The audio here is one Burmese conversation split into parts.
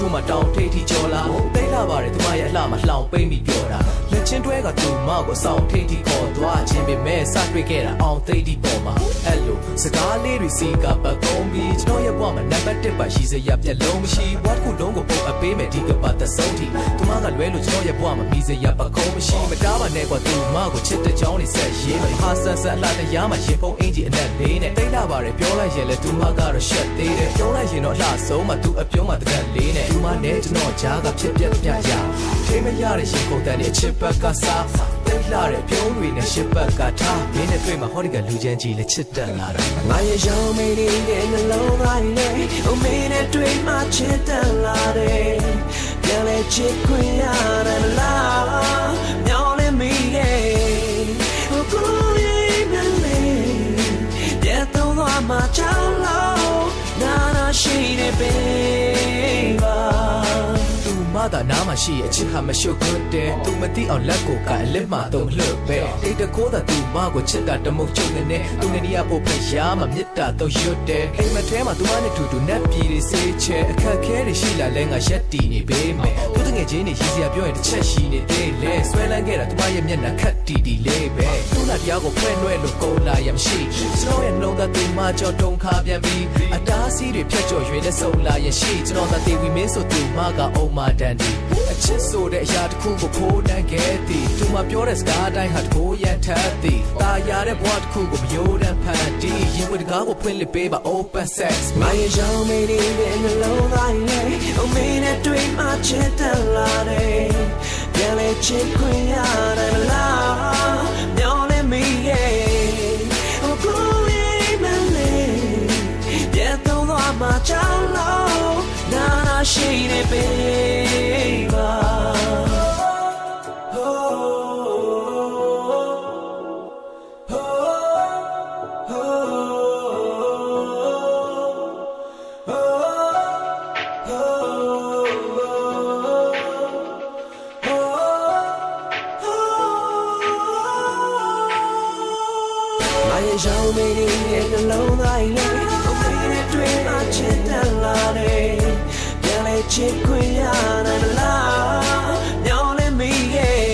ခုမှတောင်းထိပ်ထိကြော်လာတိတ်လာပါတယ်သူမရဲ့အလှမလှောင်ပိမ့်ပြီးပြောတာလက်ချင်းတွဲကသူမကိုဆောင်ထိပ်ထိခေါ်သွားခြင်းပေမဲ့စတွေ့ခဲ့တာအောင်သိတိပေါ်မှာအဲ့လိုစကားလေးတွေစီကပတ်ကုန်ပြီးကျွန်တော်ရဲ့ဘဝမှာနံပါတ်1ပါရှိစရာပြက်လုံးမရှိဘဝတစ်ခုလုံးကိုပုံအပေးမယ်ဒီကပတ်သဆုံးထိသူမကလွဲလို့ကျွန်တော်ရဲ့ဘဝမှာပြီးစရာပကုံးမရှိမတားပါနဲ့ကွာသူမကိုချစ်တဲ့ကြောင်းတွေဆက်ရေးမယ်ဟာဆန်ဆန်လှတရားမှာရင်ပုံအင်ကြီးအနက်လေးနဲ့တိတ်လာပါတယ်ပြောလိုက်ရင်လည်းသူမကတော့ရှက်သေးတယ်ပြောလိုက်ရင်တော့လှဆုံးမှသူအပြုံးမှတကက်လေးနဲ့သူမနဲ့ကျွန်တော်ကြားကဖြစ်ပြက်ပြရထိမရတဲ့ရင်ကုန်တန်တဲ့အချစ်ဘက်ကစားတိတ်လာတဲ့ပြုံးတွေနဲ့ရှစ်ဘက်ကထားမင်းနဲ့တွေ့မှာဟောဒီကလူချမ်းကြီးလက်ချစ်တက်လာတာငါရဲ့ရောင်မေးနေတဲ့နှလုံးသားနဲ့အမေနဲ့တွေ့မှချစ်တက်လာတယ်ပြန်လဲချစ်ခွင့်ရတယ်လားမြောင်းလဲမိရဲ့ဟိုကိုလေးမလေးတဲ့တော့မှချောင်းလို့နာနာရှိနေပေပါမသာနာမရှိရဲ့အချစ်ဟာမရှုပ်ခွန်းတဲ့သူမသိအောင်လက်ကိုကအလစ်မှတော့မလွတ်ပဲတိတ်တကိုးသာသူမကိုချစ်တာတမုတ်ကျုံနဲ့သူနဲ့နီးရဖို့ဖျားမှမြစ်တာတော့ရွတ်တယ်အိမ်မထဲမှာသူမနဲ့တူတူနက်ပြည်တွေစေးချဲအခက်ခဲတွေရှိလာလဲငါရက်တီနေပေးမယ်သူတငယ်ချင်းတွေရည်စရာပြောရင်တစ်ချက်ရှိနေသေးလဲဆွဲလန်းခဲ့တာသူမရဲ့မျက်နှာခက်တီတီလေးပဲသူ့လာတရားကိုဖွင့်လွှဲလို့ကုန်လာရမရှိကျွန်တော်ရဲ့နှုံသားသူမကြောတုံခါပြန်ပြီးအတားစီးတွေဖြတ်ကျော်ရွေးလက်ဆုံလာရရှိကျွန်တော်သာတေဝီမင်းဆိုသူမကအုံမာတန်အချစ်ဆိုတဲ့အရာတစ်ခုကိုဖိုးတန်းခဲ့သည်သူမပြောတဲ့စကားအတိုင်းဟာတကိုးရန်ထပ်သည်တာယာတဲ့ဘဝတစ်ခုကိုမယိုးတန်းဖန်တီးရင်ဝတကားကိုဖွင့်လှစ်ပေးပါ open sex မရဲ့ရောင်မေးနေတဲ့နှလုံးသားနဲ့အမေနဲ့တွေ့မှချစ်တယ်လာတယ်ပြန်လဲချစ်ခွင့်ရတယ်လားမျောလဲမိရဲ့ဟိုကိုလေးမလေးပြန်တော့မှချောင်းလို့နာနာရှိနေပေပါရောင်မေးနေတဲ့နှလုံးသားနဲ့အမေနဲ့တွေ့မှချစ်တယ်လာတယ်ပြန်လဲချစ်ခွင့်ရတယ်လားညောင်းလဲမိရဲ့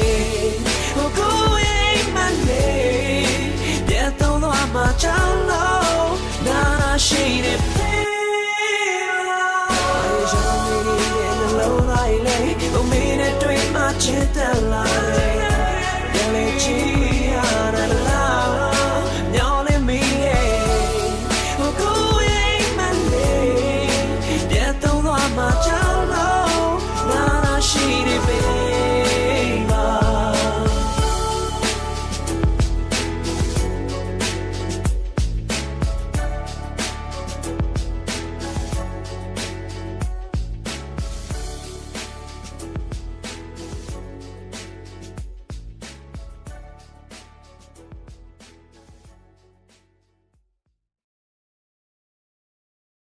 ဟိုကိုရဲ့မလေးပြန်တော့မှချောင်းလို့နာနာရှိနေပေရောင်မေးနေတဲ့နှလုံးသားနဲ့အမေနဲ့တွေ့မှချစ်တယ်လာတယ်ပြန်လဲချစ်ရတယ်လားshe